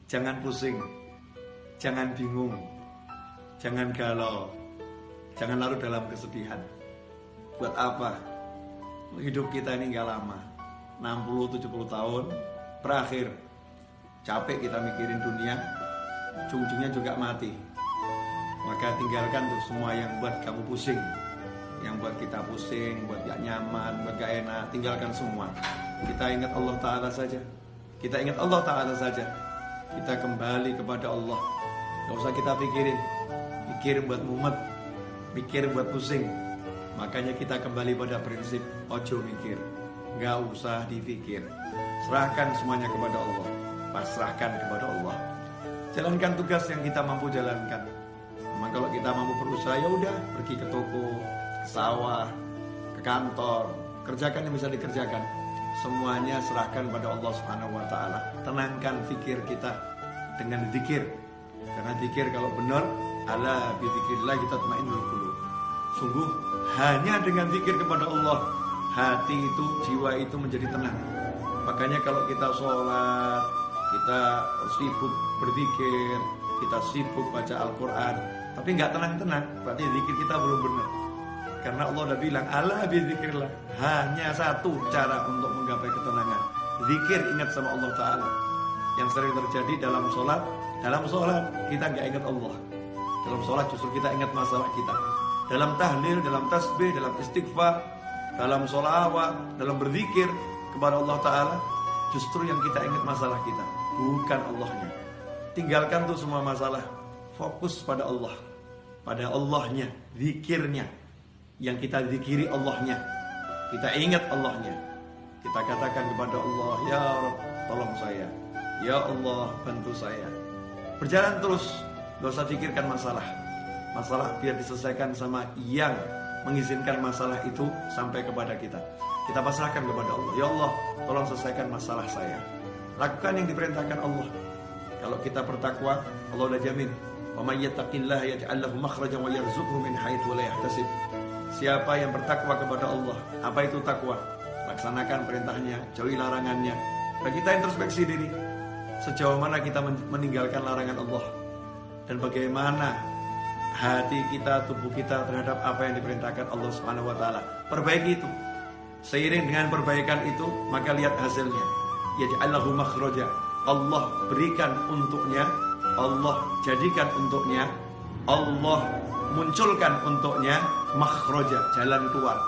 Jangan pusing, jangan bingung, jangan galau, jangan larut dalam kesedihan. Buat apa? Hidup kita ini gak lama, 60-70 tahun berakhir. Capek kita mikirin dunia, ujung-ujungnya juga mati. Maka tinggalkan tuh semua yang buat kamu pusing, yang buat kita pusing, buat gak nyaman, buat gak enak. Tinggalkan semua. Kita ingat Allah Ta'ala saja. Kita ingat Allah Ta'ala saja. Kita kembali kepada Allah. Gak usah kita pikirin, pikir buat mumet, pikir buat pusing. Makanya kita kembali pada prinsip ojo mikir, gak usah dipikir. Serahkan semuanya kepada Allah, pasrahkan kepada Allah. Jalankan tugas yang kita mampu jalankan. Memang kalau kita mampu berusaha, ya udah, pergi ke toko, ke sawah, ke kantor, kerjakan yang bisa dikerjakan. Semuanya serahkan pada Allah Subhanahu wa taala. Tenangkan fikir kita dengan zikir. Karena zikir kalau benar, ala bi dzikrillah tatmainnul qulub. Sungguh hanya dengan zikir kepada Allah, hati itu, jiwa itu menjadi tenang. Makanya kalau kita sholat, kita sibuk berzikir, kita sibuk baca Al-Quran, tapi nggak tenang-tenang, berarti zikir kita belum benar. Karena Allah udah bilang, ala bi dzikrillah, hanya satu cara untuk menggapai ketenangan, zikir, ingat sama Allah Ta'ala. Yang sering terjadi dalam sholat kita nggak ingat Allah. Dalam sholat justru kita ingat masalah kita. Dalam tahlil, dalam tasbih, dalam istighfar, dalam sholawat, dalam berzikir kepada Allah Ta'ala, justru yang kita ingat masalah kita, bukan Allahnya. Tinggalkan tuh semua masalah, fokus pada Allah, pada Allahnya, zikirnya. Yang kita zikiri Allahnya, kita ingat Allahnya. Kita katakan kepada Allah, ya Rabb, tolong saya, ya Allah, bantu saya. Berjalan terus, gak usah pikirkan masalah biar diselesaikan sama yang mengizinkan masalah itu sampai kepada kita. Kita pasrahkan kepada Allah, ya Allah, tolong selesaikan masalah saya. Lakukan yang diperintahkan Allah. Kalau kita bertakwa, Allah udah jamin, wa may yattaqillaha yaj'al lahu makhrajan wa yarzuqhu min haitsu la yahtasib. Siapa yang bertakwa kepada Allah, apa itu takwa? Laksanakan perintahnya, jauhi larangannya. Dan kita introspeksi diri, sejauh mana kita meninggalkan larangan Allah, dan bagaimana hati kita, tubuh kita terhadap apa yang diperintahkan Allah Subhanahu wa taala. Perbaiki itu. Seiring dengan perbaikan itu, maka lihat hasilnya. Yaj'allahu makhraja. Allah berikan untuknya, Allah jadikan untuknya, Allah munculkan untuknya makhraja, jalan keluar.